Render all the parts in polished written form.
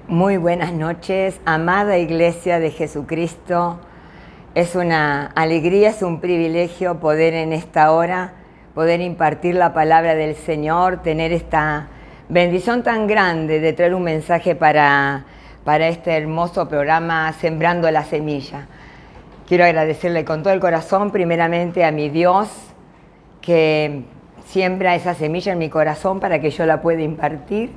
Muy buenas noches, amada Iglesia de Jesucristo. Es una alegría, es un privilegio poder en esta hora, poder impartir la palabra del Señor, tener esta bendición tan grande de traer un mensaje para este hermoso programa Sembrando la Semilla. Quiero agradecerle con todo el corazón primeramente a mi Dios que siembra esa semilla en mi corazón para que yo la pueda impartir,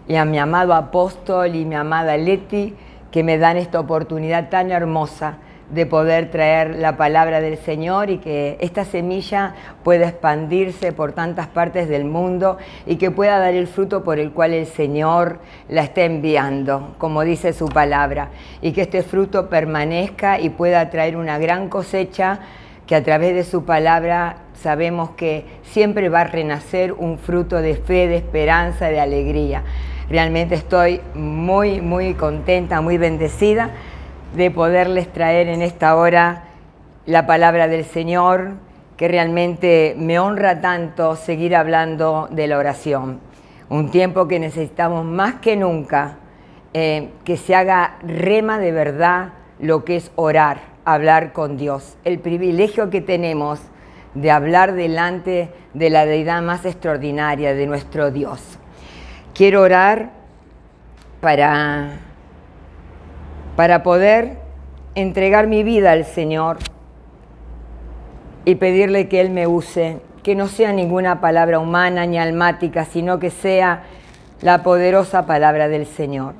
y a mi amado apóstol y mi amada Leti, que me dan esta oportunidad tan hermosa de poder traer la palabra del Señor y que esta semilla pueda expandirse por tantas partes del mundo y que pueda dar el fruto por el cual el Señor la está enviando, como dice su palabra, y que este fruto permanezca y pueda traer una gran cosecha, que a través de su palabra sabemos que siempre va a renacer un fruto de fe, de esperanza, de alegría. Realmente estoy muy contenta, muy bendecida de poderles traer en esta hora la palabra del Señor, que realmente me honra tanto seguir hablando de la oración. Un tiempo que necesitamos más que nunca que se haga rema de verdad lo que es orar, hablar con Dios. El privilegio que tenemos de hablar delante de la deidad más extraordinaria, de nuestro Dios. Quiero orar para poder entregar mi vida al Señor y pedirle que Él me use, que no sea ninguna palabra humana ni almática, sino que sea la poderosa palabra del Señor.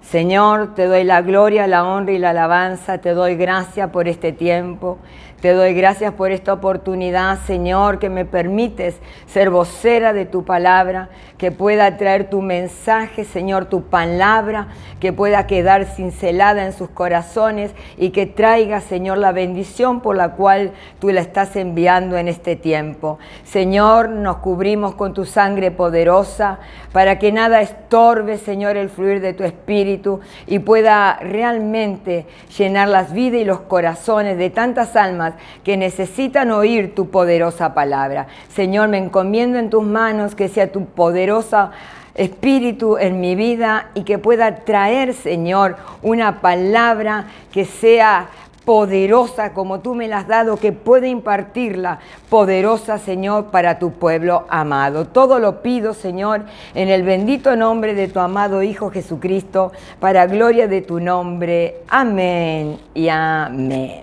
Señor, te doy la gloria, la honra y la alabanza, te doy gracias por este tiempo, te doy gracias por esta oportunidad, Señor, que me permites ser vocera de tu palabra, que pueda traer tu mensaje, Señor, tu palabra, que pueda quedar cincelada en sus corazones y que traiga, Señor, la bendición por la cual tú la estás enviando en este tiempo. Señor, nos cubrimos con tu sangre poderosa para que nada estorbe, Señor, el fluir de tu Espíritu y pueda realmente llenar las vidas y los corazones de tantas almas que necesitan oír tu poderosa palabra. Señor, me encomiendo en tus manos, que sea tu poderosa Espíritu en mi vida y que pueda traer, Señor, una palabra que sea poderosa como tú me la has dado, que pueda impartirla poderosa, Señor, para tu pueblo amado. Todo lo pido, Señor, en el bendito nombre de tu amado Hijo Jesucristo, para gloria de tu nombre. Amén y amén.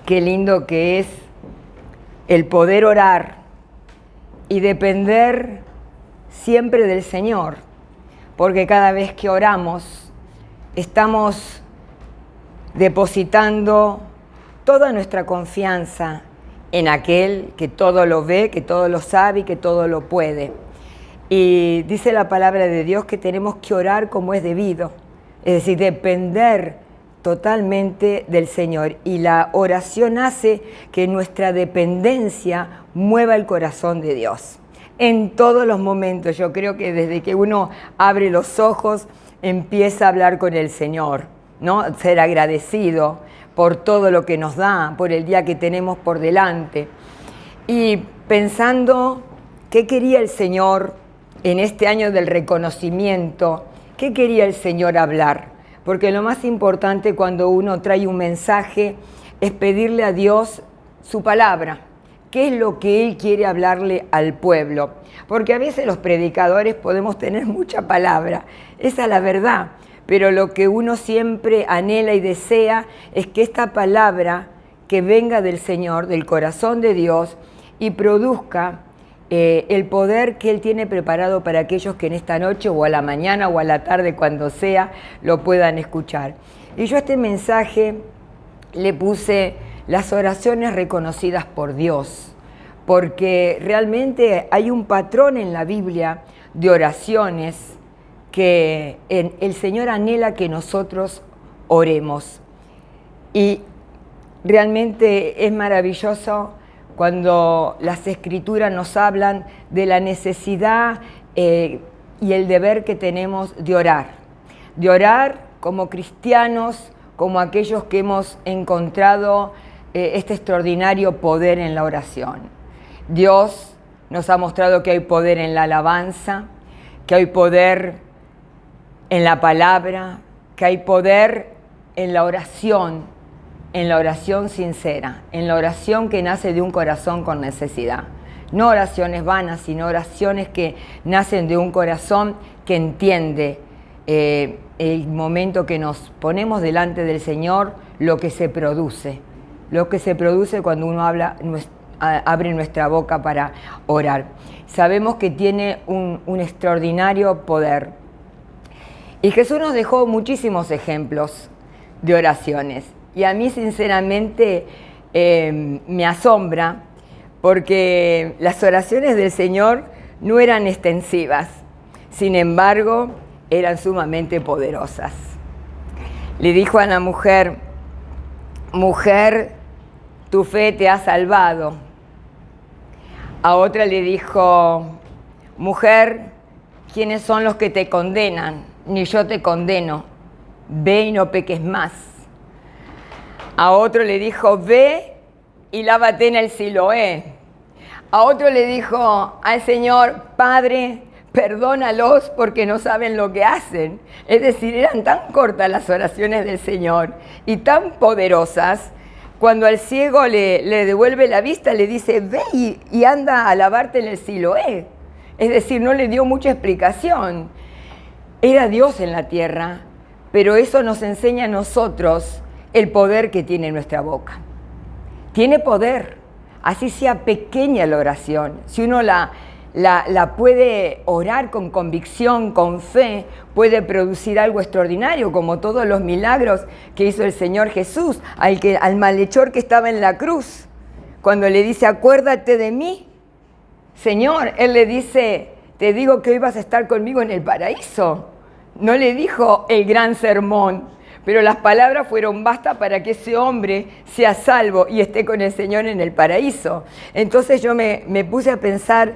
Qué lindo que es el poder orar y depender siempre del Señor, porque cada vez que oramos estamos depositando toda nuestra confianza en aquel que todo lo ve, que todo lo sabe y que todo lo puede. Y dice la palabra de Dios que tenemos que orar como es debido, es decir, depender totalmente del Señor. Y la oración hace que nuestra dependencia mueva el corazón de Dios. En todos los momentos, yo creo que desde que uno abre los ojos, empieza a hablar con el Señor, ¿no? Ser agradecido por todo lo que nos da, por el día que tenemos por delante. Y pensando qué quería el Señor en este año del reconocimiento, qué quería el Señor hablar. Porque lo más importante cuando uno trae un mensaje es pedirle a Dios su palabra. ¿Qué es lo que Él quiere hablarle al pueblo? Porque a veces los predicadores podemos tener mucha palabra, esa es la verdad. Pero lo que uno siempre anhela y desea es que esta palabra que venga del Señor, del corazón de Dios, y produzca el poder que Él tiene preparado para aquellos que en esta noche o a la mañana o a la tarde, cuando sea, lo puedan escuchar. Y yo a este mensaje le puse las oraciones reconocidas por Dios, porque realmente hay un patrón en la Biblia de oraciones que el Señor anhela que nosotros oremos. Y realmente es maravilloso cuando las Escrituras nos hablan de la necesidad y el deber que tenemos de orar como cristianos, como aquellos que hemos encontrado este extraordinario poder en la oración. Dios nos ha mostrado que hay poder en la alabanza, que hay poder en la palabra, que hay poder en la oración sincera, en la oración que nace de un corazón con necesidad. No oraciones vanas, sino oraciones que nacen de un corazón que entiende el momento que nos ponemos delante del Señor, lo que se produce cuando uno abre nuestra boca para orar. Sabemos que tiene un extraordinario poder. Y Jesús nos dejó muchísimos ejemplos de oraciones. Y a mí, sinceramente, me asombra porque las oraciones del Señor no eran extensivas. Sin embargo, eran sumamente poderosas. Le dijo a la mujer: mujer, tu fe te ha salvado. A otra le dijo: mujer, ¿quiénes son los que te condenan? Ni yo te condeno. Ve y no peques más. A otro le dijo: ve y lávate en el Siloé. A otro le dijo al Señor: Padre, perdónalos porque no saben lo que hacen. Es decir, eran tan cortas las oraciones del Señor y tan poderosas. Cuando al ciego le devuelve la vista, le dice: ve y anda a lavarte en el Siloé. Es decir, no le dio mucha explicación. Era Dios en la tierra, pero eso nos enseña a nosotros el poder que tiene nuestra boca. Tiene poder, así sea pequeña la oración. Si uno la puede orar con convicción, con fe, puede producir algo extraordinario, como todos los milagros que hizo el Señor Jesús al malhechor que estaba en la cruz. Cuando le dice: acuérdate de mí, Señor, Él le dice: te digo que hoy vas a estar conmigo en el paraíso. No le dijo el gran sermón, pero las palabras fueron basta para que ese hombre sea salvo y esté con el Señor en el paraíso. Entonces yo me puse a pensar: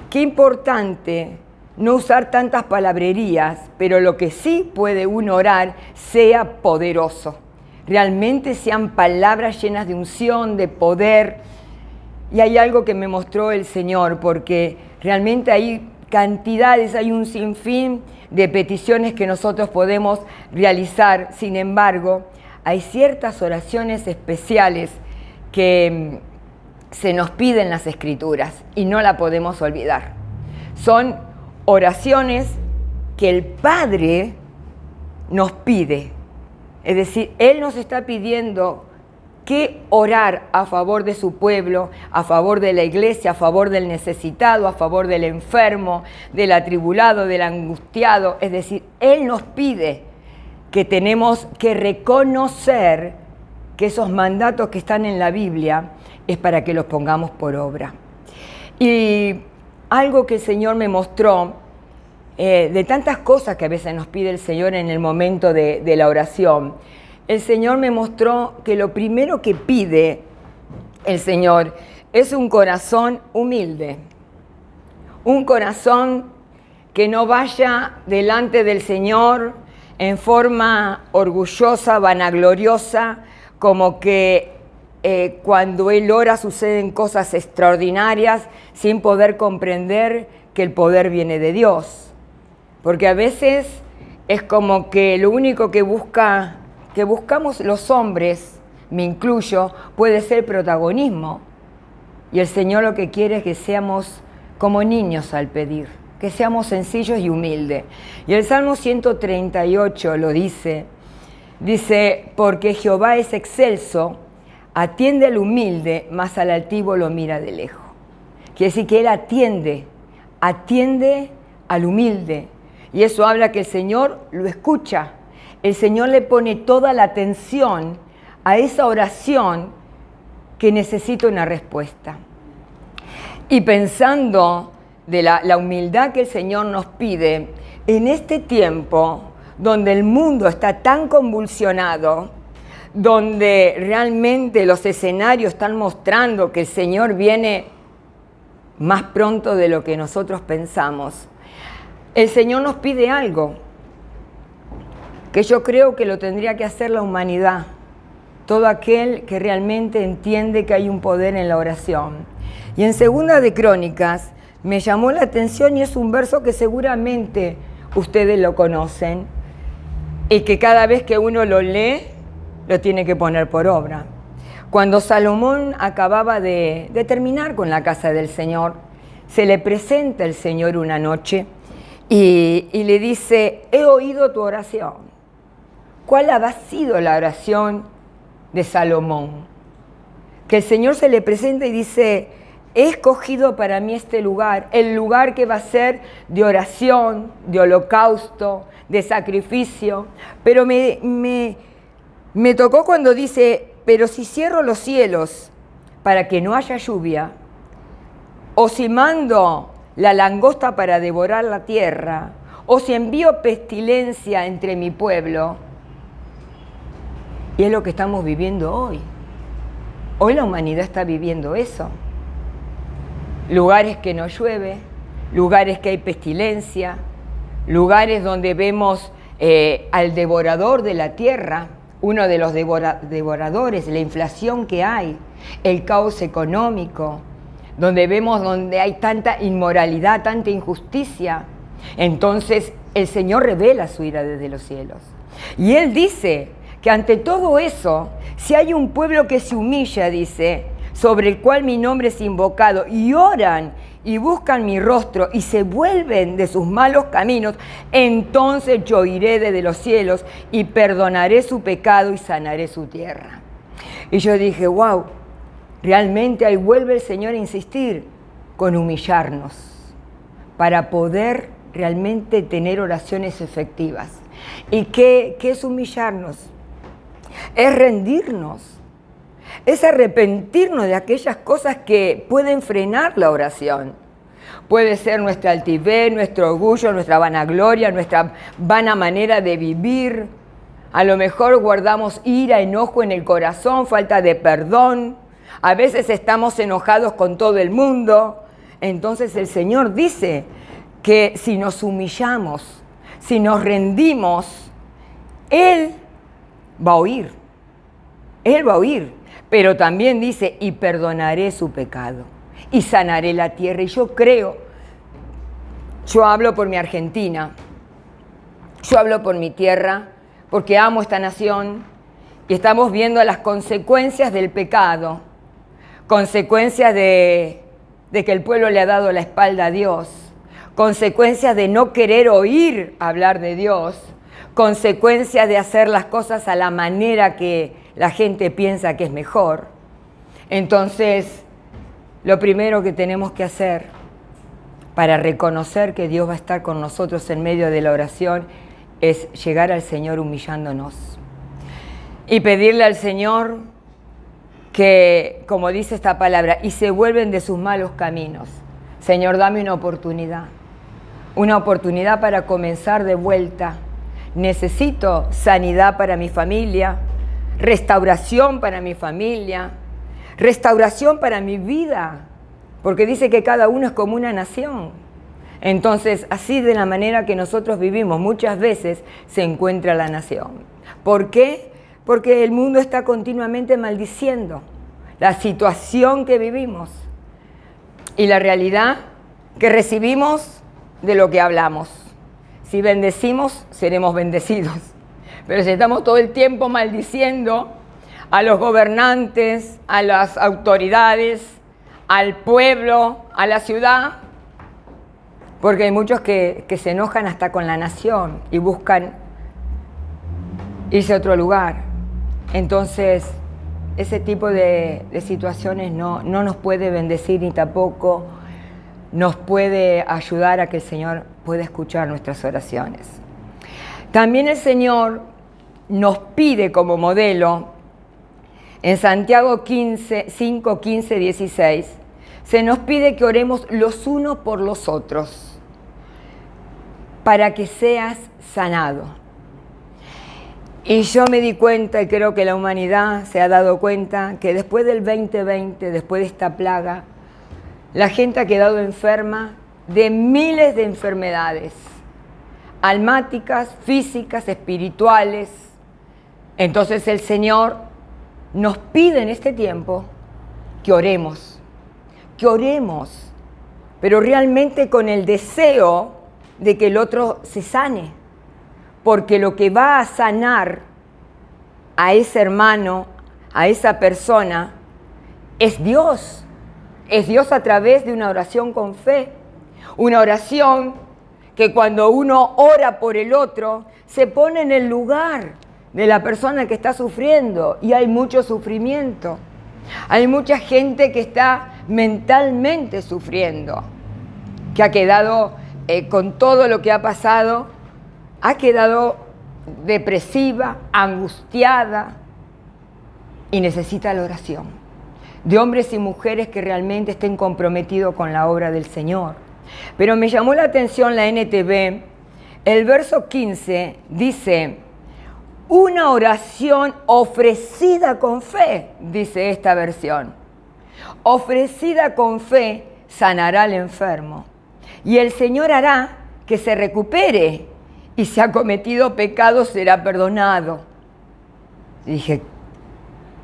qué importante no usar tantas palabrerías, pero lo que sí puede uno orar sea poderoso. Realmente sean palabras llenas de unción, de poder. Y hay algo que me mostró el Señor, porque realmente hay cantidades, hay un sinfín de peticiones que nosotros podemos realizar. Sin embargo, hay ciertas oraciones especiales que se nos piden en las Escrituras y no la podemos olvidar. Son oraciones que el Padre nos pide. Es decir, Él nos está pidiendo que orar a favor de su pueblo, a favor de la iglesia, a favor del necesitado, a favor del enfermo, del atribulado, del angustiado. Es decir, Él nos pide que tenemos que reconocer que esos mandatos que están en la Biblia es para que los pongamos por obra. Y algo que el Señor me mostró, de tantas cosas que a veces nos pide el Señor en el momento de la oración, el Señor me mostró que lo primero que pide el Señor es un corazón humilde, un corazón que no vaya delante del Señor en forma orgullosa, vanagloriosa, como que cuando Él ora suceden cosas extraordinarias sin poder comprender que el poder viene de Dios. Porque a veces es como que lo único que buscamos los hombres, me incluyo, puede ser protagonismo. Y el Señor lo que quiere es que seamos como niños al pedir, que seamos sencillos y humildes. Y el Salmo 138 lo dice, porque Jehová es excelso, atiende al humilde, mas al altivo lo mira de lejos. Quiere decir que Él atiende al humilde. Y eso habla que el Señor lo escucha. El Señor le pone toda la atención a esa oración que necesita una respuesta. Y pensando de la humildad que el Señor nos pide, en este tiempo donde el mundo está tan convulsionado, donde realmente los escenarios están mostrando que el Señor viene más pronto de lo que nosotros pensamos, el Señor nos pide algo que yo creo que lo tendría que hacer la humanidad, todo aquel que realmente entiende que hay un poder en la oración. Y en Segunda de Crónicas me llamó la atención, y es un verso que seguramente ustedes lo conocen y que cada vez que uno lo lee, lo tiene que poner por obra. Cuando Salomón acababa de terminar con la casa del Señor, se le presenta el Señor una noche y le dice: he oído tu oración. ¿Cuál ha sido la oración de Salomón? Que el Señor se le presenta y dice: he escogido para mí este lugar, el lugar que va a ser de oración, de holocausto, de sacrificio. Pero me tocó cuando dice: pero si cierro los cielos para que no haya lluvia, o si mando la langosta para devorar la tierra, o si envío pestilencia entre mi pueblo. Y es lo que estamos viviendo hoy. Hoy la humanidad está viviendo eso. Lugares que no llueve, lugares que hay pestilencia, lugares donde vemos al devorador de la tierra, uno de los devoradores, la inflación que hay, el caos económico, donde vemos donde hay tanta inmoralidad, tanta injusticia. Entonces el Señor revela su ira desde los cielos. Y Él dice que ante todo eso, si hay un pueblo que se humilla, dice, sobre el cual mi nombre es invocado, y oran y buscan mi rostro y se vuelven de sus malos caminos, entonces yo iré desde los cielos y perdonaré su pecado y sanaré su tierra. Y yo dije: wow, realmente ahí vuelve el Señor a insistir con humillarnos para poder realmente tener oraciones efectivas. ¿Y qué es humillarnos? Es rendirnos. Es arrepentirnos de aquellas cosas que pueden frenar la oración. Puede ser nuestra altivez, nuestro orgullo, nuestra vanagloria, nuestra vana manera de vivir. A lo mejor guardamos ira, enojo en el corazón, falta de perdón. A veces estamos enojados con todo el mundo. Entonces el Señor dice que si nos humillamos, si nos rendimos, Él va a oír. Él va a oír. Pero también dice: y perdonaré su pecado, y sanaré la tierra. Y yo creo, yo hablo por mi Argentina, yo hablo por mi tierra, porque amo esta nación, y estamos viendo las consecuencias del pecado, consecuencias de que el pueblo le ha dado la espalda a Dios, consecuencias de no querer oír hablar de Dios, consecuencias de hacer las cosas a la manera que la gente piensa que es mejor. Entonces, lo primero que tenemos que hacer para reconocer que Dios va a estar con nosotros en medio de la oración es llegar al Señor humillándonos y pedirle al Señor que, como dice esta palabra, y se vuelven de sus malos caminos. Señor, dame una oportunidad para comenzar de vuelta. Necesito sanidad para mi familia, restauración para mi familia, restauración para mi vida, porque dice que cada uno es como una nación. Entonces, así de la manera que nosotros vivimos, muchas veces se encuentra la nación. ¿Por qué? Porque el mundo está continuamente maldiciendo la situación que vivimos y la realidad que recibimos de lo que hablamos. Si bendecimos, seremos bendecidos. Pero si estamos todo el tiempo maldiciendo a los gobernantes, a las autoridades, al pueblo, a la ciudad, porque hay muchos que se enojan hasta con la nación y buscan irse a otro lugar. Entonces, ese tipo de situaciones no nos puede bendecir ni tampoco nos puede ayudar a que el Señor pueda escuchar nuestras oraciones. También el Señor nos pide como modelo, en Santiago 5, 15, 16, se nos pide que oremos los unos por los otros, para que seas sanado. Y yo me di cuenta, y creo que la humanidad se ha dado cuenta, que después del 2020, después de esta plaga, la gente ha quedado enferma de miles de enfermedades, almáticas, físicas, espirituales. Entonces el Señor nos pide en este tiempo que oremos, pero realmente con el deseo de que el otro se sane, porque lo que va a sanar a ese hermano, a esa persona, es Dios. Es Dios a través de una oración con fe. Una oración que cuando uno ora por el otro, se pone en el lugar de la persona que está sufriendo. Y hay mucho sufrimiento. Hay mucha gente que está mentalmente sufriendo, que ha quedado, con todo lo que ha pasado, ha quedado depresiva, angustiada y necesita la oración de hombres y mujeres que realmente estén comprometidos con la obra del Señor. Pero me llamó la atención la NTV, el verso 15 dice, una oración ofrecida con fe, dice esta versión. Ofrecida con fe sanará al enfermo y el Señor hará que se recupere y si ha cometido pecado será perdonado. Dije,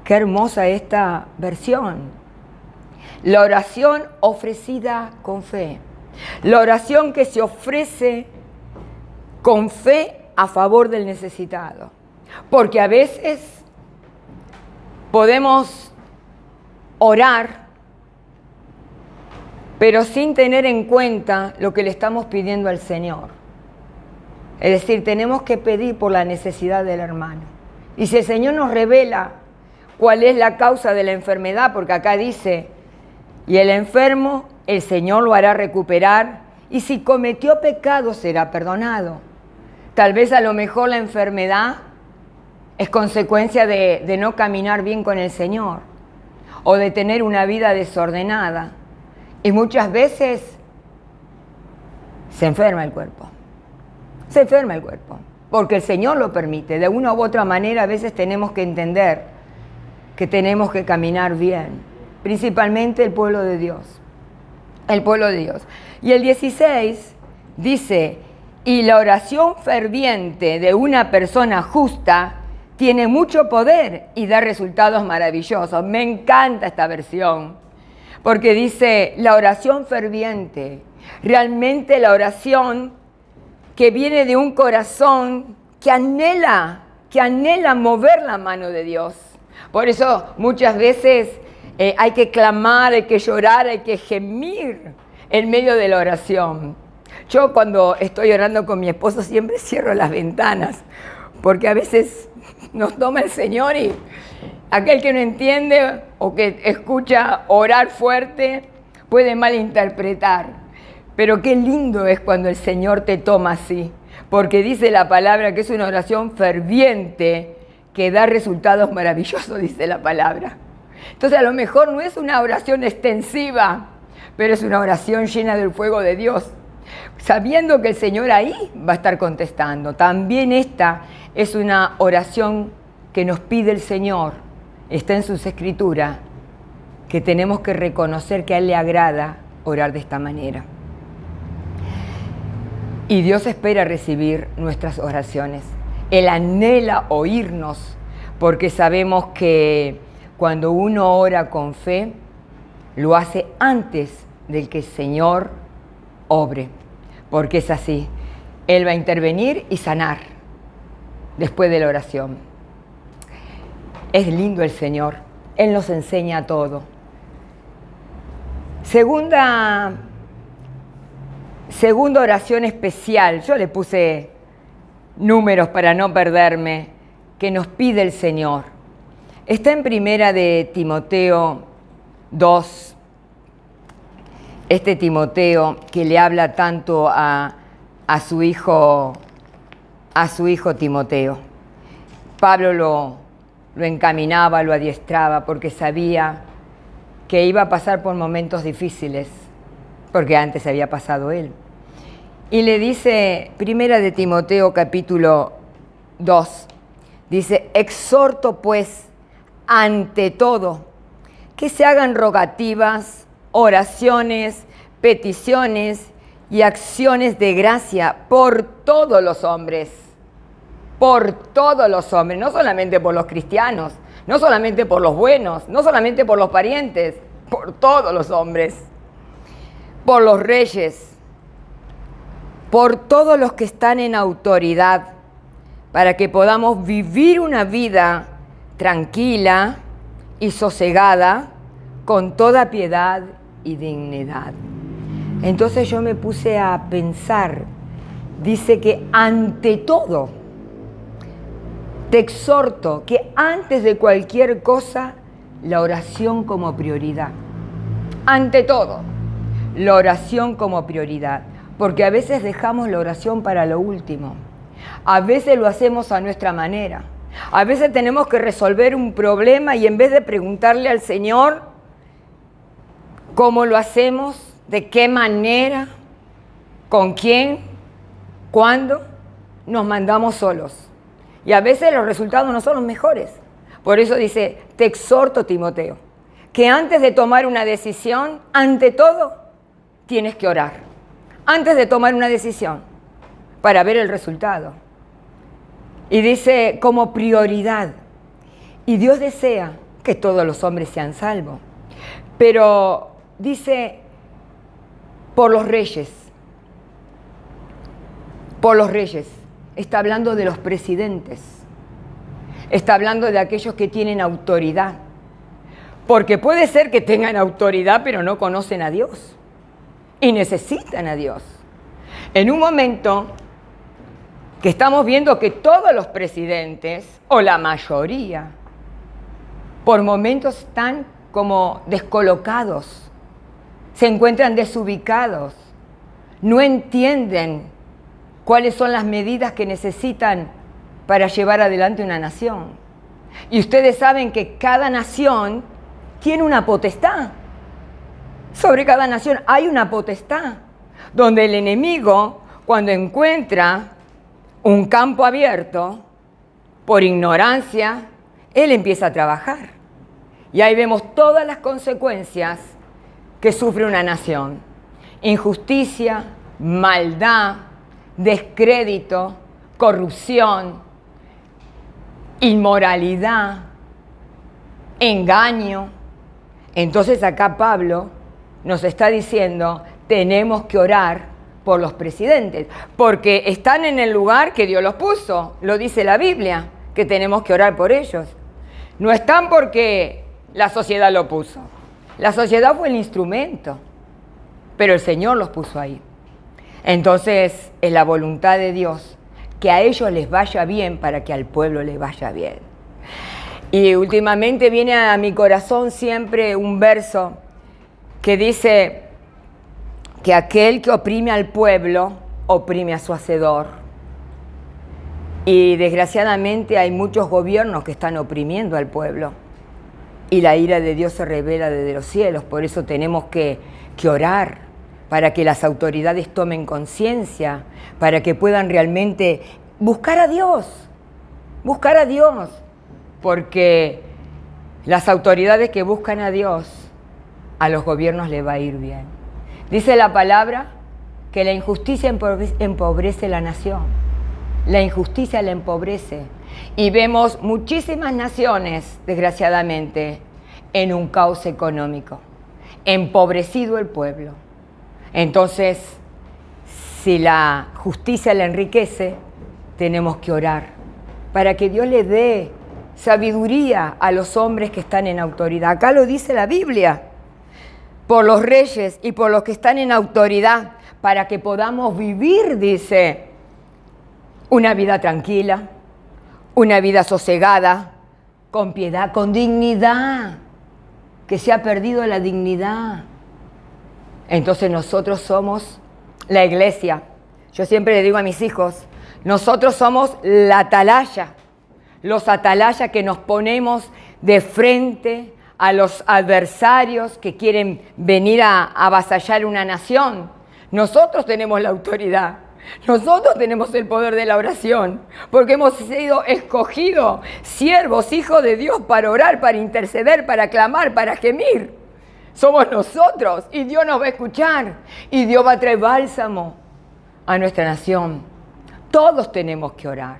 qué hermosa esta versión. La oración ofrecida con fe. La oración que se ofrece con fe a favor del necesitado. Porque a veces podemos orar, pero sin tener en cuenta lo que le estamos pidiendo al Señor. Es decir, tenemos que pedir por la necesidad del hermano. Y si el Señor nos revela cuál es la causa de la enfermedad, porque acá dice, y el enfermo, el Señor lo hará recuperar, y si cometió pecado será perdonado. Tal vez a lo mejor la enfermedad es consecuencia de no caminar bien con el Señor o de tener una vida desordenada. Y muchas veces se enferma el cuerpo. Se enferma el cuerpo, porque el Señor lo permite. De una u otra manera a veces tenemos que entender que tenemos que caminar bien, principalmente el pueblo de Dios. El pueblo de Dios. Y el 16 dice, y la oración ferviente de una persona justa tiene mucho poder y da resultados maravillosos. Me encanta esta versión, porque dice la oración ferviente, realmente la oración que viene de un corazón que anhela mover la mano de Dios. Por eso muchas veces hay que clamar, hay que llorar, hay que gemir en medio de la oración. Yo cuando estoy orando con mi esposo siempre cierro las ventanas, porque a veces nos toma el Señor y aquel que no entiende o que escucha orar fuerte puede malinterpretar. Pero qué lindo es cuando el Señor te toma así, porque dice la palabra que es una oración ferviente que da resultados maravillosos, dice la palabra. Entonces a lo mejor no es una oración extensiva, pero es una oración llena del fuego de Dios, sabiendo que el Señor ahí va a estar contestando. También esta es una oración que nos pide el Señor, está en sus escrituras, que tenemos que reconocer que a Él le agrada orar de esta manera. Y Dios espera recibir nuestras oraciones. Él anhela oírnos, porque sabemos que cuando uno ora con fe, lo hace antes de que el Señor obre, porque es así. Él va a intervenir y sanar después de la oración. Es lindo el Señor, Él nos enseña todo. Segunda oración especial, yo le puse números para no perderme, que nos pide el Señor. Está en Primera de Timoteo 2, este Timoteo que le habla tanto a su hijo Timoteo. Pablo lo encaminaba, lo adiestraba, porque sabía que iba a pasar por momentos difíciles, porque antes había pasado él. Y le dice, Primera de Timoteo capítulo 2, dice, exhorto pues ante todo que se hagan rogativas, oraciones, peticiones y acciones de gracia por todos los hombres. Por todos los hombres, no solamente por los cristianos, no solamente por los buenos, no solamente por los parientes, por todos los hombres, por los reyes, por todos los que están en autoridad, para que podamos vivir una vida tranquila y sosegada, con toda piedad y dignidad. Entonces yo me puse a pensar, dice que ante todo, te exhorto que antes de cualquier cosa, la oración como prioridad. Ante todo, la oración como prioridad. Porque a veces dejamos la oración para lo último. A veces lo hacemos a nuestra manera. A veces tenemos que resolver un problema y en vez de preguntarle al Señor cómo lo hacemos, de qué manera, con quién, cuándo, nos mandamos solos. Y a veces los resultados no son los mejores. Por eso dice, te exhorto, Timoteo, que antes de tomar una decisión, ante todo, tienes que orar. Antes de tomar una decisión, para ver el resultado. Y dice, como prioridad. Y Dios desea que todos los hombres sean salvos. Pero dice, por los reyes. Por los reyes. Está hablando de los presidentes. Está hablando de aquellos que tienen autoridad. Porque puede ser que tengan autoridad, pero no conocen a Dios. Y necesitan a Dios. En un momento que estamos viendo que todos los presidentes, o la mayoría, por momentos están como descolocados, se encuentran desubicados, no entienden cuáles son las medidas que necesitan para llevar adelante una nación. Y ustedes saben que cada nación tiene una potestad. Sobre cada nación hay una potestad, donde el enemigo, cuando encuentra un campo abierto, por ignorancia, él empieza a trabajar. Y ahí vemos todas las consecuencias que sufre una nación. Injusticia, maldad, descrédito, corrupción, inmoralidad, engaño. Entonces acá Pablo nos está diciendo, tenemos que orar por los presidentes, porque están en el lugar que Dios los puso, lo dice la Biblia, que tenemos que orar por ellos. No están porque la sociedad lo puso. La sociedad fue el instrumento, pero el Señor los puso ahí. Entonces, es la voluntad de Dios que a ellos les vaya bien para que al pueblo les vaya bien. Y últimamente viene a mi corazón siempre un verso que dice que aquel que oprime al pueblo, oprime a su hacedor. Y desgraciadamente hay muchos gobiernos que están oprimiendo al pueblo. Y la ira de Dios se revela desde los cielos. Por eso tenemos que orar para que las autoridades tomen conciencia, para que puedan realmente buscar a Dios. Buscar a Dios. Porque las autoridades que buscan a Dios, a los gobiernos les va a ir bien. Dice la palabra que la injusticia empobrece la nación. La injusticia la empobrece. Y vemos muchísimas naciones, desgraciadamente, en un caos económico. Empobrecido el pueblo. Entonces, si la justicia la enriquece, tenemos que orar para que Dios le dé sabiduría a los hombres que están en autoridad. Acá lo dice la Biblia. Por los reyes y por los que están en autoridad, para que podamos vivir, dice, una vida tranquila, una vida sosegada, con piedad, con dignidad, que se ha perdido la dignidad. Entonces nosotros somos la iglesia. Yo siempre le digo a mis hijos, nosotros somos la atalaya, los atalayas que nos ponemos de frente a los adversarios que quieren venir a avasallar una nación. Nosotros tenemos la autoridad, nosotros tenemos el poder de la oración, porque hemos sido escogidos, siervos, hijos de Dios, para orar, para interceder, para clamar, para gemir. Somos nosotros y Dios nos va a escuchar y Dios va a traer bálsamo a nuestra nación. Todos tenemos que orar.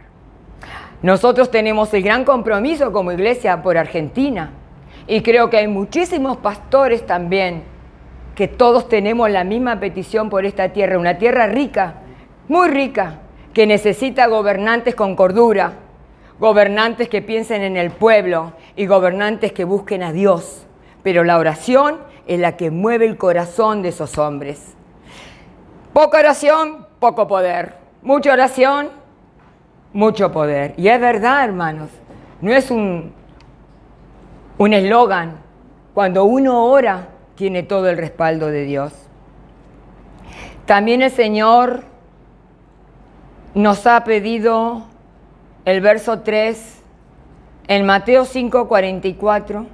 Nosotros tenemos el gran compromiso como iglesia por Argentina. Y creo que hay muchísimos pastores también que todos tenemos la misma petición por esta tierra, una tierra rica, muy rica, que necesita gobernantes con cordura, gobernantes que piensen en el pueblo y gobernantes que busquen a Dios. Pero la oración es la que mueve el corazón de esos hombres. Poca oración, poco poder. Mucha oración, mucho poder. Y es verdad, hermanos, no es un eslogan. Cuando uno ora, tiene todo el respaldo de Dios. También el Señor nos ha pedido el verso 3 en Mateo 5:44,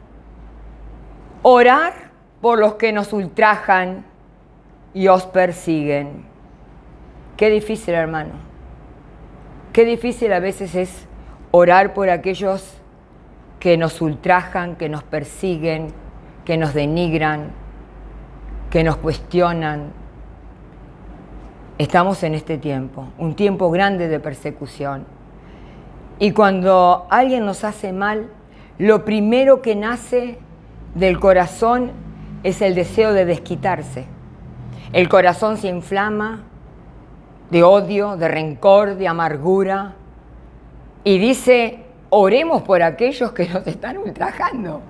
orar por los que nos ultrajan y os persiguen. Qué difícil, hermano. Qué difícil a veces es orar por aquellos que nos ultrajan, que nos persiguen, que nos denigran, que nos cuestionan. Estamos en este tiempo, un tiempo grande de persecución. Y cuando alguien nos hace mal, lo primero que nace del corazón es el deseo de desquitarse. El corazón se inflama de odio, de rencor, de amargura. Y dice, oremos por aquellos que nos están ultrajando.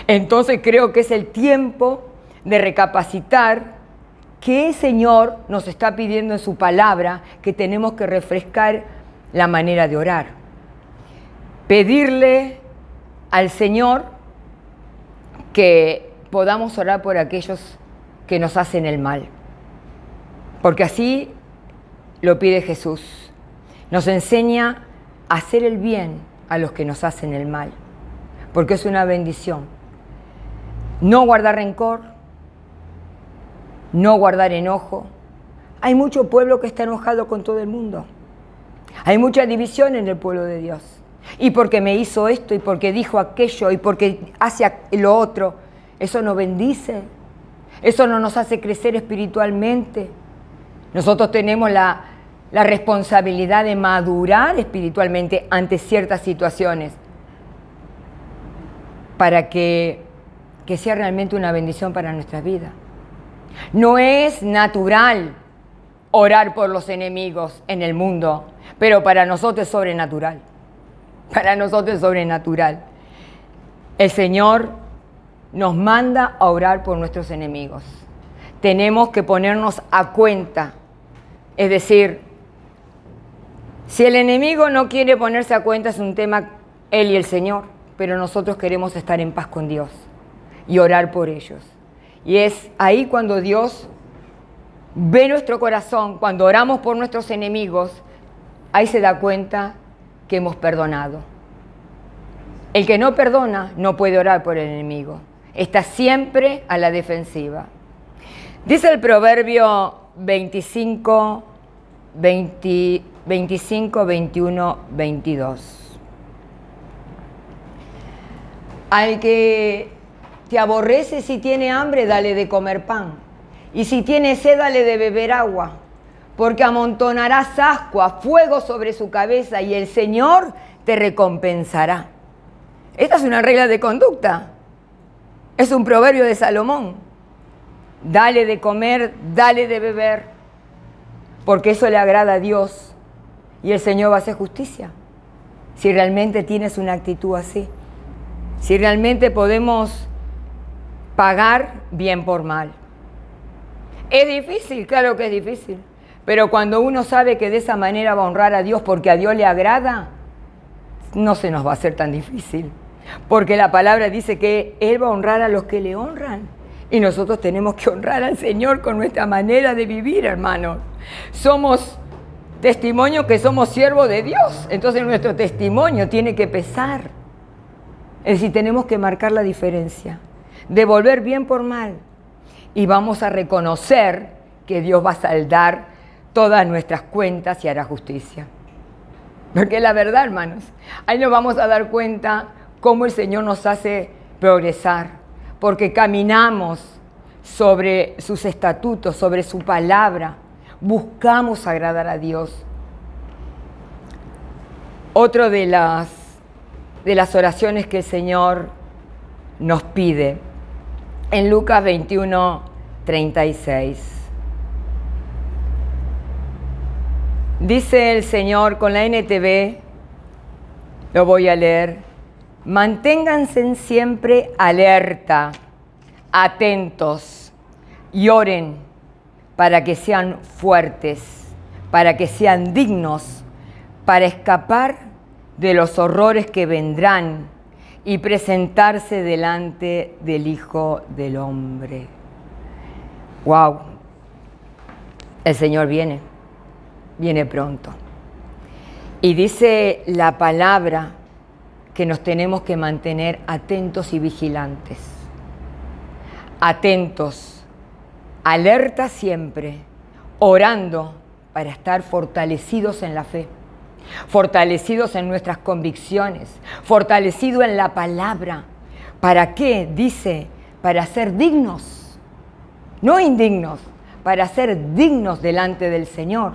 Entonces creo que es el tiempo de recapacitar que el Señor nos está pidiendo en su palabra que tenemos que refrescar la manera de orar. Pedirle al Señor que podamos orar por aquellos que nos hacen el mal. Porque así lo pide Jesús. Nos enseña a hacer el bien a los que nos hacen el mal. Porque es una bendición. No guardar rencor, no guardar enojo. Hay mucho pueblo que está enojado con todo el mundo. Hay mucha división en el pueblo de Dios. Y porque me hizo esto, y porque dijo aquello, y porque hace lo otro. Eso no bendice. Eso no nos hace crecer espiritualmente. Nosotros tenemos la responsabilidad de madurar espiritualmente ante ciertas situaciones para que sea realmente una bendición para nuestra vida. No es natural orar por los enemigos en el mundo, pero para nosotros es sobrenatural. Para nosotros es sobrenatural. El Señor nos manda a orar por nuestros enemigos. Tenemos que ponernos a cuenta. Es decir, si el enemigo no quiere ponerse a cuenta, es un tema él y el Señor, pero nosotros queremos estar en paz con Dios y orar por ellos. Y es ahí cuando Dios ve nuestro corazón, cuando oramos por nuestros enemigos, ahí se da cuenta que hemos perdonado. El que no perdona no puede orar por el enemigo. Está siempre a la defensiva. Dice el Proverbio 25, 21, 22. Al que te aborrece, si tiene hambre, dale de comer pan. Y si tiene sed, dale de beber agua. Porque amontonarás ascua, fuego sobre su cabeza, y el Señor te recompensará. Esta es una regla de conducta. Es un proverbio de Salomón. Dale de comer, dale de beber, porque eso le agrada a Dios. Y el Señor va a hacer justicia. Si realmente tienes una actitud así. Si realmente podemos pagar bien por mal. Es difícil, claro que es difícil. Pero cuando uno sabe que de esa manera va a honrar a Dios porque a Dios le agrada, no se nos va a hacer tan difícil. Porque la palabra dice que Él va a honrar a los que le honran. Y nosotros tenemos que honrar al Señor con nuestra manera de vivir, hermanos. Somos testimonio que somos siervos de Dios. Entonces nuestro testimonio tiene que pesar. Es decir, tenemos que marcar la diferencia. Devolver bien por mal. Y vamos a reconocer que Dios va a saldar todas nuestras cuentas y hará justicia. Porque la verdad, hermanos, ahí nos vamos a dar cuenta cómo el Señor nos hace progresar. Porque caminamos sobre sus estatutos, sobre su palabra. Buscamos agradar a Dios. Otro de las oraciones que el Señor nos pide, en Lucas 21, 36. Dice el Señor con la NTV, lo voy a leer: manténganse siempre alerta, atentos y oren para que sean fuertes, para que sean dignos, para escapar de los horrores que vendrán y presentarse delante del Hijo del Hombre. ¡Wow! El Señor viene pronto. Y dice la palabra que nos tenemos que mantener atentos y vigilantes. Atentos, alerta siempre, orando para estar fortalecidos en la fe, fortalecidos en nuestras convicciones, fortalecidos en la palabra. ¿Para qué? Dice, para ser dignos, no indignos, para ser dignos delante del Señor,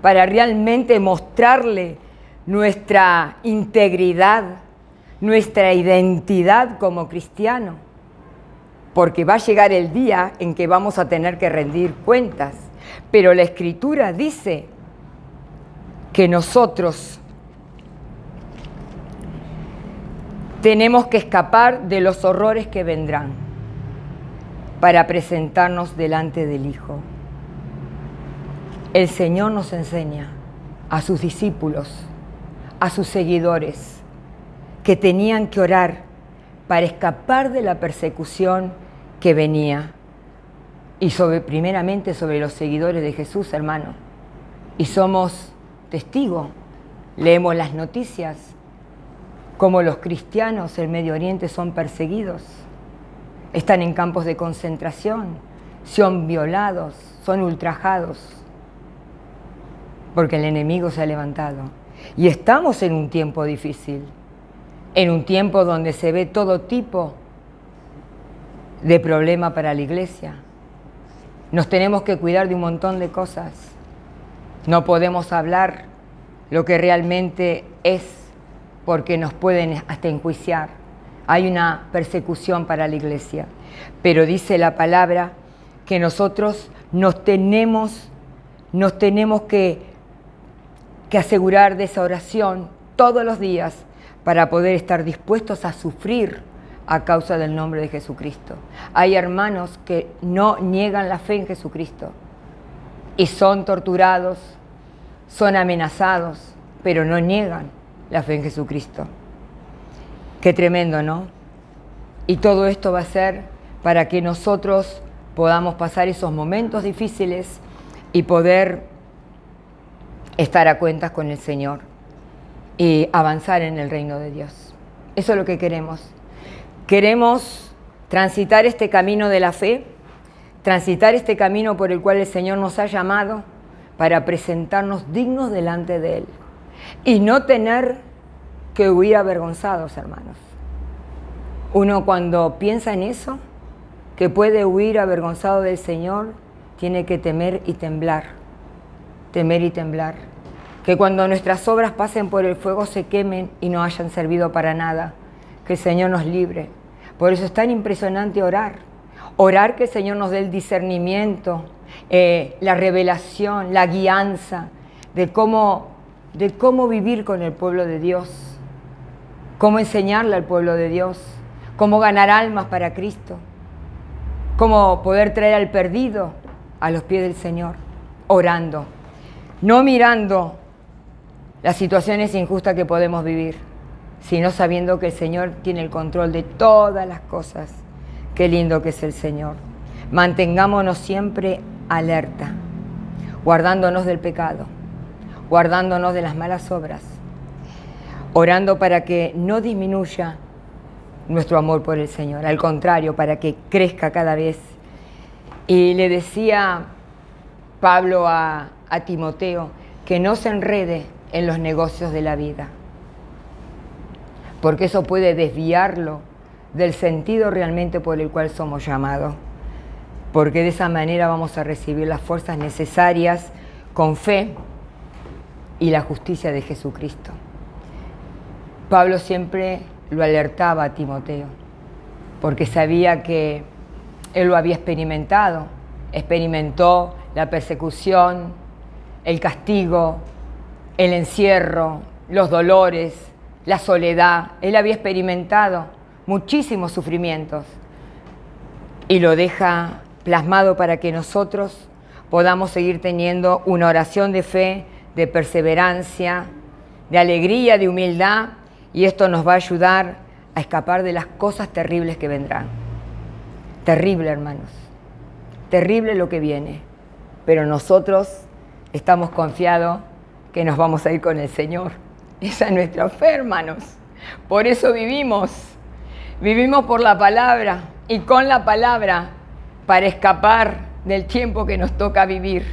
para realmente mostrarle nuestra integridad, nuestra identidad como cristiano, porque va a llegar el día en que vamos a tener que rendir cuentas. Pero la Escritura dice que nosotros tenemos que escapar de los horrores que vendrán para presentarnos delante del Hijo. El Señor nos enseña a sus discípulos, a sus seguidores, que tenían que orar para escapar de la persecución que venía. Y primeramente sobre los seguidores de Jesús, hermano. Y somos testigos, leemos las noticias, como los cristianos en Medio Oriente son perseguidos, están en campos de concentración, son violados, son ultrajados, porque el enemigo se ha levantado. Y estamos en un tiempo difícil, en un tiempo donde se ve todo tipo de problema para la iglesia. Nos tenemos que cuidar de un montón de cosas. No podemos hablar lo que realmente es, porque nos pueden hasta enjuiciar. Hay una persecución para la iglesia. Pero dice la palabra que nosotros nos tenemos que asegurar de esa oración todos los días para poder estar dispuestos a sufrir a causa del nombre de Jesucristo. Hay hermanos que no niegan la fe en Jesucristo y son torturados, son amenazados, pero no niegan la fe en Jesucristo. Qué tremendo, ¿no? Y todo esto va a ser para que nosotros podamos pasar esos momentos difíciles y poder estar a cuentas con el Señor y avanzar en el reino de Dios. Eso es lo que queremos. Queremos transitar este camino de la fe, transitar este camino por el cual el Señor nos ha llamado para presentarnos dignos delante de Él y no tener que huir avergonzados, hermanos. Uno cuando piensa en eso, que puede huir avergonzado del Señor, tiene que temer y temblar, que cuando nuestras obras pasen por el fuego se quemen y no hayan servido para nada, que el Señor nos libre. Por eso es tan impresionante orar que el Señor nos dé el discernimiento, la revelación, la guianza de cómo vivir con el pueblo de Dios, cómo enseñarle al pueblo de Dios, cómo ganar almas para Cristo, cómo poder traer al perdido a los pies del Señor, orando, no mirando las situaciones injustas que podemos vivir, sino sabiendo que el Señor tiene el control de todas las cosas. Qué lindo que es el Señor. Mantengámonos siempre alerta, guardándonos del pecado, guardándonos de las malas obras, orando para que no disminuya nuestro amor por el Señor, al contrario, para que crezca cada vez. Y le decía Pablo a Timoteo que no se enrede en los negocios de la vida, porque eso puede desviarlo del sentido realmente por el cual somos llamados, porque de esa manera vamos a recibir las fuerzas necesarias con fe y la justicia de Jesucristo. Pablo siempre lo alertaba a Timoteo, porque sabía que él lo había experimentó la persecución, el castigo, el encierro, los dolores, la soledad. Él había experimentado muchísimos sufrimientos y lo deja plasmado para que nosotros podamos seguir teniendo una oración de fe, de perseverancia, de alegría, de humildad, y esto nos va a ayudar a escapar de las cosas terribles que vendrán. Terrible, hermanos, terrible lo que viene, pero nosotros estamos confiados que nos vamos a ir con el Señor. Esa es nuestra fe, hermanos. Por eso vivimos por la palabra y con la palabra para escapar del tiempo que nos toca vivir.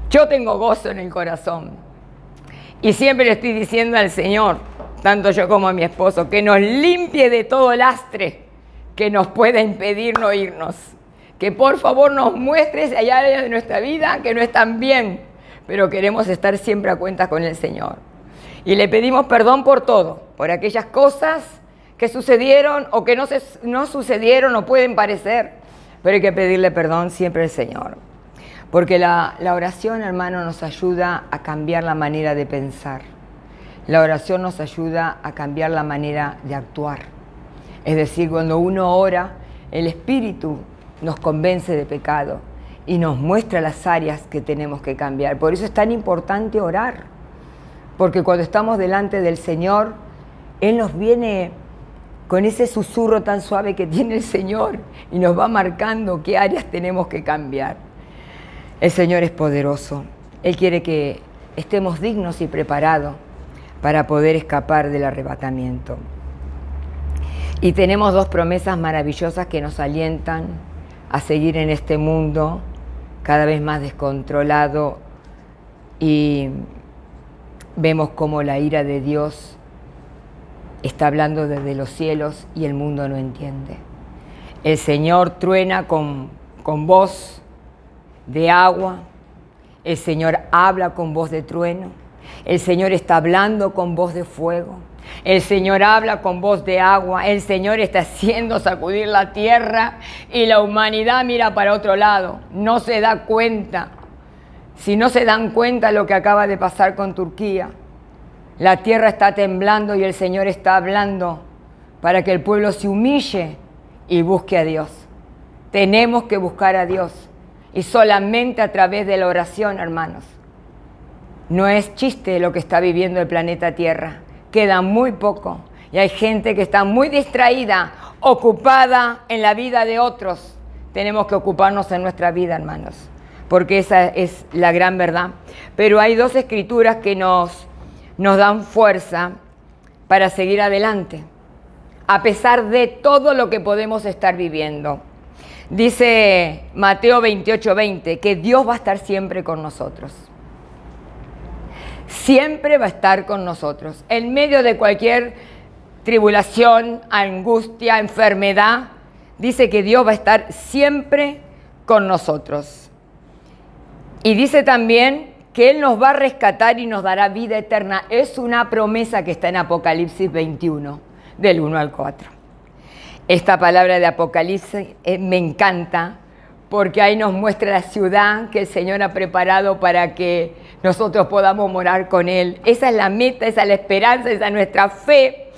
Yo tengo gozo en el corazón y siempre le estoy diciendo al Señor, tanto yo como a mi esposo, que nos limpie de todo lastre que nos pueda impedir no irnos. Que por favor nos muestre si hay áreas de nuestra vida que no están bien, pero queremos estar siempre a cuentas con el Señor. Y le pedimos perdón por todo, por aquellas cosas que sucedieron o que no sucedieron o pueden parecer, pero hay que pedirle perdón siempre al Señor. Porque la oración, hermano, nos ayuda a cambiar la manera de pensar. La oración nos ayuda a cambiar la manera de actuar. Es decir, cuando uno ora, el Espíritu nos convence de pecado y nos muestra las áreas que tenemos que cambiar. Por eso es tan importante orar, porque cuando estamos delante del Señor, Él nos viene con ese susurro tan suave que tiene el Señor y nos va marcando qué áreas tenemos que cambiar. El Señor es poderoso. Él quiere que estemos dignos y preparados para poder escapar del arrebatamiento. Y tenemos dos promesas maravillosas que nos alientan a seguir en este mundo cada vez más descontrolado, y vemos cómo la ira de Dios está hablando desde los cielos y el mundo no entiende. El Señor truena con voz de agua, el Señor habla con voz de trueno, el Señor está hablando con voz de fuego, el Señor habla con voz de agua, el Señor está haciendo sacudir la tierra y la humanidad mira para otro lado, no se da cuenta. Si no se dan cuenta lo que acaba de pasar con Turquía, la tierra está temblando y el Señor está hablando para que el pueblo se humille y busque a Dios. Tenemos que buscar a Dios y solamente a través de la oración, hermanos. No es chiste lo que está viviendo el planeta Tierra. Queda muy poco y hay gente que está muy distraída, ocupada en la vida de otros. Tenemos que ocuparnos en nuestra vida, hermanos, porque esa es la gran verdad. Pero hay dos escrituras que nos dan fuerza para seguir adelante, a pesar de todo lo que podemos estar viviendo. Dice Mateo 28:20 que Dios va a estar siempre con nosotros. Siempre va a estar con nosotros. En medio de cualquier tribulación, angustia, enfermedad, dice que Dios va a estar siempre con nosotros. Y dice también que Él nos va a rescatar y nos dará vida eterna. Es una promesa que está en Apocalipsis 21, del 1 al 4. Esta palabra de Apocalipsis me encanta, porque ahí nos muestra la ciudad que el Señor ha preparado para que nosotros podamos morar con Él. Esa es la meta, esa es la esperanza, esa es nuestra fe.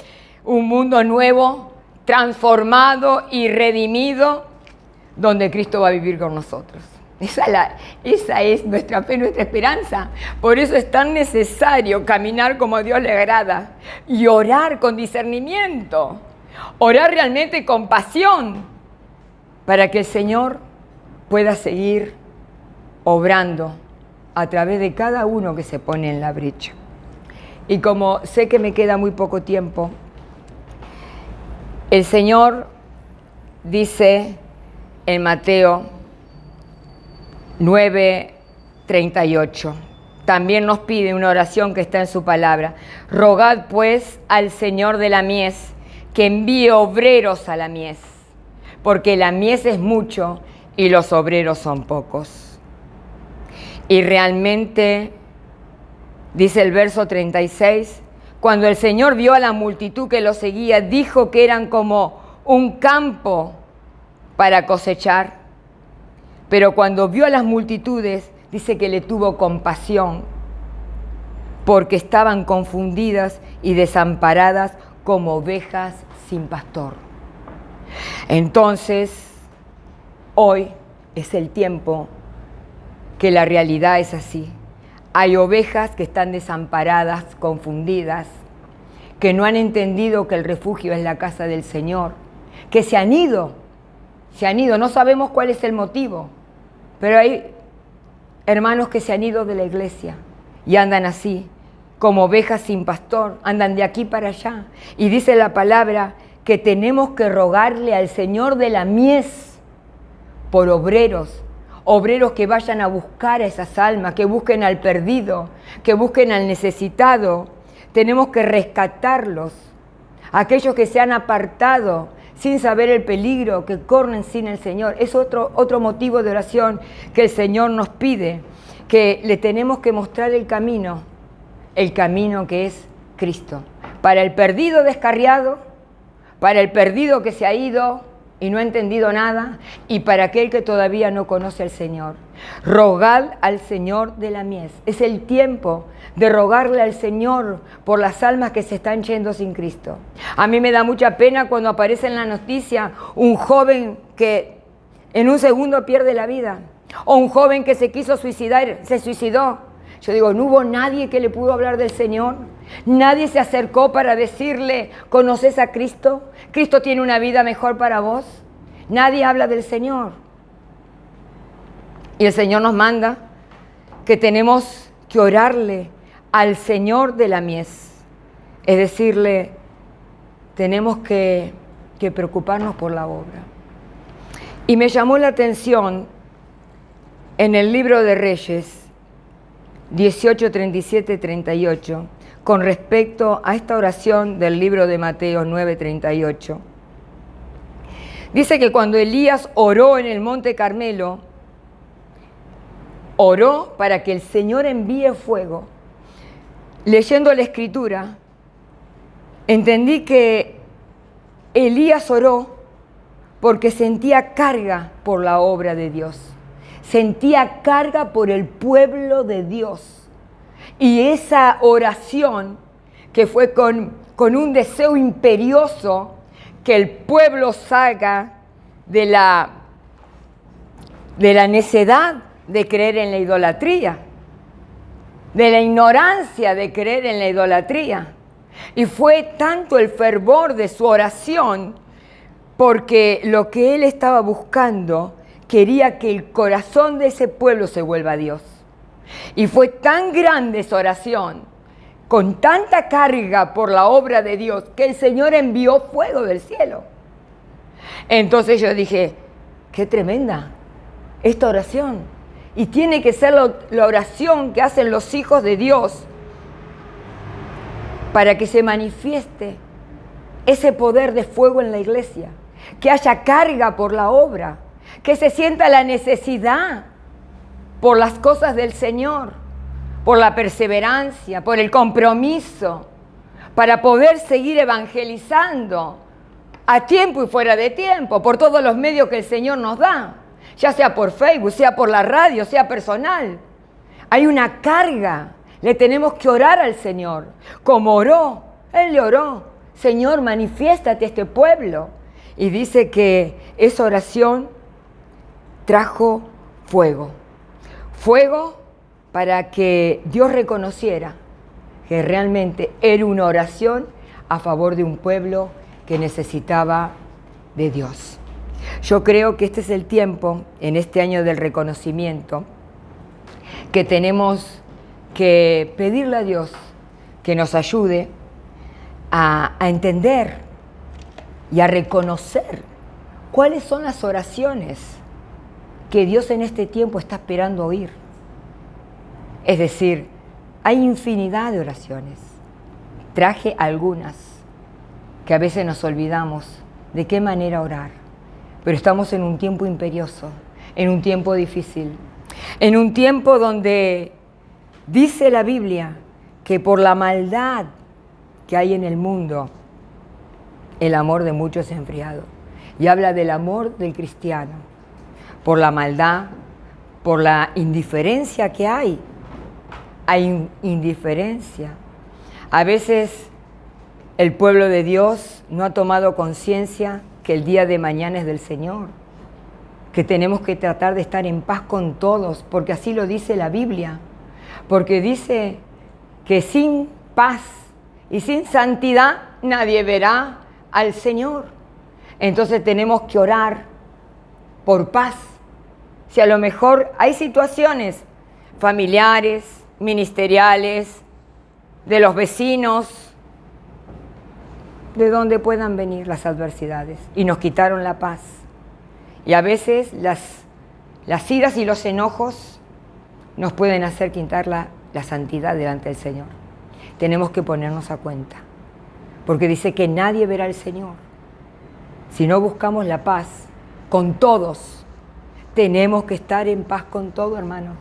Un mundo nuevo, transformado y redimido, donde Cristo va a vivir con nosotros. Esa es nuestra fe, nuestra esperanza. Por eso es tan necesario caminar como a Dios le agrada y orar con discernimiento, orar realmente con pasión, para que el Señor pueda seguir obrando a través de cada uno que se pone en la brecha. Y como sé que me queda muy poco tiempo, el Señor dice en Mateo 9:38, también nos pide una oración que está en su palabra: rogad pues al Señor de la mies que envíe obreros a la mies, porque la mies es mucho y los obreros son pocos. Y realmente, dice el verso 36, cuando el Señor vio a la multitud que lo seguía, dijo que eran como un campo para cosechar. Pero cuando vio a las multitudes, dice que le tuvo compasión porque estaban confundidas y desamparadas como ovejas sin pastor. Entonces, hoy es el tiempo que la realidad es así. Hay ovejas que están desamparadas, confundidas, que no han entendido que el refugio es la casa del Señor, que se han ido, no sabemos cuál es el motivo, pero hay hermanos que se han ido de la iglesia y andan así, como ovejas sin pastor, andan de aquí para allá. Y dice la palabra que tenemos que rogarle al Señor de la mies por obreros que vayan a buscar a esas almas, que busquen al perdido, que busquen al necesitado. Tenemos que rescatarlos, aquellos que se han apartado sin saber el peligro, que corren sin el Señor. Es otro motivo de oración que el Señor nos pide, que le tenemos que mostrar el camino que es Cristo. Para el perdido descarriado, para el perdido que se ha ido y no ha entendido nada, y para aquel que todavía no conoce al Señor. Rogad al Señor de la mies. Es el tiempo de rogarle al Señor por las almas que se están yendo sin Cristo. A mí me da mucha pena cuando aparece en la noticia un joven que en un segundo pierde la vida, o un joven que se quiso suicidar, se suicidó. Yo digo, ¿no hubo nadie que le pudo hablar del Señor? ¿Nadie se acercó para decirle, ¿conoces a Cristo? ¿Cristo tiene una vida mejor para vos? Nadie habla del Señor. Y el Señor nos manda que tenemos que orarle al Señor de la mies. Es decirle, tenemos que preocuparnos por la obra. Y me llamó la atención en el libro de Reyes, 18, 37, 38, con respecto a esta oración del libro de Mateo 9, 38. Dice que cuando Elías oró en el monte Carmelo, oró para que el Señor envíe fuego. Leyendo la Escritura, entendí que Elías oró porque sentía carga por la obra de Dios. Sentía carga por el pueblo de Dios. Y esa oración, que fue con un deseo imperioso, que el pueblo salga de la necedad de creer en la idolatría, de la ignorancia de creer en la idolatría. Y fue tanto el fervor de su oración, porque lo que él estaba buscando quería que el corazón de ese pueblo se vuelva a Dios. Y fue tan grande esa oración, con tanta carga por la obra de Dios, que el Señor envió fuego del cielo. Entonces yo dije, qué tremenda esta oración. Y tiene que ser la oración que hacen los hijos de Dios para que se manifieste ese poder de fuego en la iglesia, que haya carga por la obra, que se sienta la necesidad por las cosas del Señor, por la perseverancia, por el compromiso, para poder seguir evangelizando a tiempo y fuera de tiempo, por todos los medios que el Señor nos da, ya sea por Facebook, sea por la radio, sea personal. Hay una carga, le tenemos que orar al Señor, como oró, Él le oró, Señor, manifiéstate a este pueblo. Y dice que esa oración trajo fuego. Fuego para que Dios reconociera que realmente era una oración a favor de un pueblo que necesitaba de Dios. Yo creo que este es el tiempo, en este año del reconocimiento, que tenemos que pedirle a Dios que nos ayude a entender y a reconocer cuáles son las oraciones que Dios en este tiempo está esperando oír. Es decir, hay infinidad de oraciones. Traje algunas que a veces nos olvidamos de qué manera orar. Pero estamos en un tiempo imperioso, en un tiempo difícil, en un tiempo donde dice la Biblia que por la maldad que hay en el mundo, el amor de muchos se ha enfriado. Y habla del amor del cristiano, por la maldad, por la indiferencia que hay. Hay indiferencia. A veces el pueblo de Dios no ha tomado conciencia que el día de mañana es del Señor, que tenemos que tratar de estar en paz con todos, porque así lo dice la Biblia, porque dice que sin paz y sin santidad nadie verá al Señor. Entonces tenemos que orar por paz. Si a lo mejor hay situaciones familiares, ministeriales, de los vecinos, de donde puedan venir las adversidades, y nos quitaron la paz. Y a veces las iras y los enojos nos pueden hacer quitar la santidad delante del Señor. Tenemos que ponernos a cuenta, porque dice que nadie verá al Señor. Si no buscamos la paz con todos, tenemos que estar en paz con todo, hermano.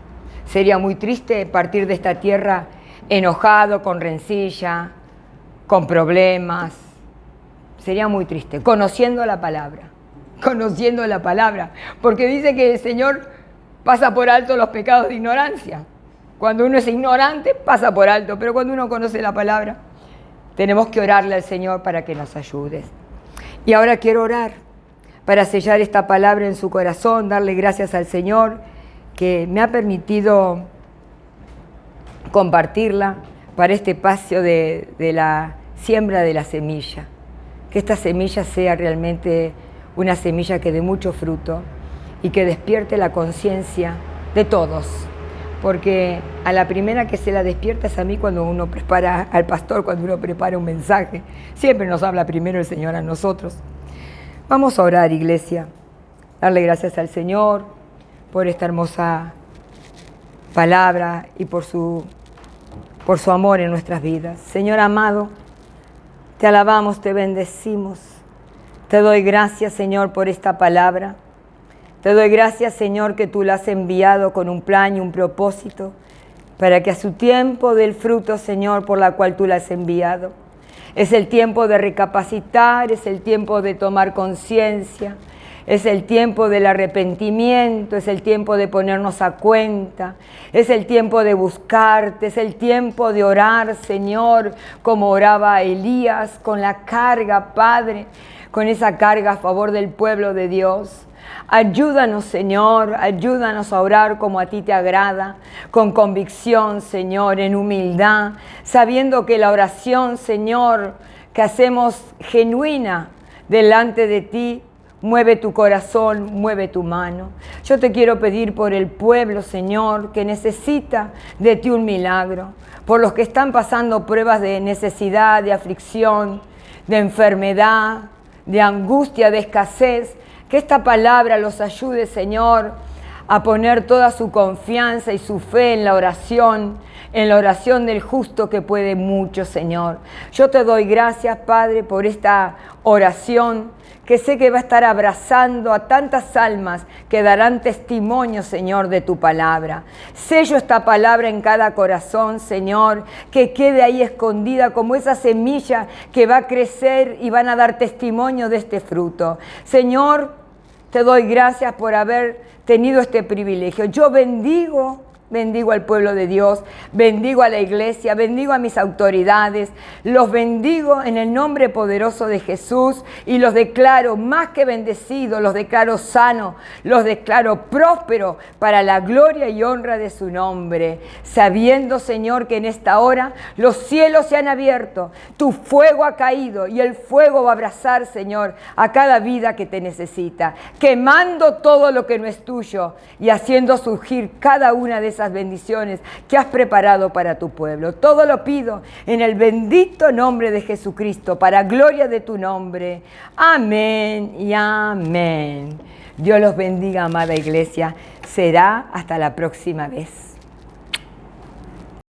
Sería muy triste partir de esta tierra enojado, con rencilla, con problemas. Sería muy triste, conociendo la palabra, porque dice que el Señor pasa por alto los pecados de ignorancia. Cuando uno es ignorante, pasa por alto, pero cuando uno conoce la palabra, tenemos que orarle al Señor para que nos ayude. Y ahora quiero orar para sellar esta palabra en su corazón, darle gracias al Señor que me ha permitido compartirla para este espacio de la siembra de la semilla. Que esta semilla sea realmente una semilla que dé mucho fruto y que despierte la conciencia de todos. Porque a la primera que se la despierta es a mí cuando uno prepara, al pastor cuando uno prepara un mensaje. Siempre nos habla primero el Señor a nosotros. Vamos a orar, iglesia. Darle gracias al Señor por esta hermosa palabra y por su amor en nuestras vidas. Señor amado, te alabamos, te bendecimos. Te doy gracias, Señor, por esta palabra. Te doy gracias, Señor, que tú la has enviado con un plan y un propósito para que a su tiempo dé el fruto, Señor, por la cual tú la has enviado. Es el tiempo de recapacitar, es el tiempo de tomar conciencia, es el tiempo del arrepentimiento, es el tiempo de ponernos a cuenta, es el tiempo de buscarte, es el tiempo de orar, Señor, como oraba Elías, con la carga, Padre, con esa carga a favor del pueblo de Dios. Ayúdanos, Señor, ayúdanos a orar como a ti te agrada, con convicción, Señor, en humildad, sabiendo que la oración, Señor, que hacemos genuina delante de ti, mueve tu corazón, mueve tu mano. Yo te quiero pedir por el pueblo, Señor, que necesita de ti un milagro, por los que están pasando pruebas de necesidad, de aflicción, de enfermedad, de angustia, de escasez. Que esta palabra los ayude, Señor, a poner toda su confianza y su fe en la oración del justo que puede mucho, Señor. Yo te doy gracias, Padre, por esta oración que sé que va a estar abrazando a tantas almas que darán testimonio, Señor, de tu palabra. Sello esta palabra en cada corazón, Señor, que quede ahí escondida como esa semilla que va a crecer y van a dar testimonio de este fruto. Señor, te doy gracias por haber tenido este privilegio. Yo bendigo al pueblo de Dios, bendigo a la iglesia, bendigo a mis autoridades, los bendigo en el nombre poderoso de Jesús y los declaro más que bendecidos, los declaro sanos, los declaro prósperos para la gloria y honra de su nombre, sabiendo, Señor, que en esta hora los cielos se han abierto, tu fuego ha caído y el fuego va a abrazar, Señor, a cada vida que te necesita, quemando todo lo que no es tuyo y haciendo surgir cada una de esas bendiciones que has preparado para tu pueblo. Todo lo pido en el bendito nombre de Jesucristo, para gloria de tu nombre. Amén y amén. Dios los bendiga, amada iglesia. Será hasta la próxima vez.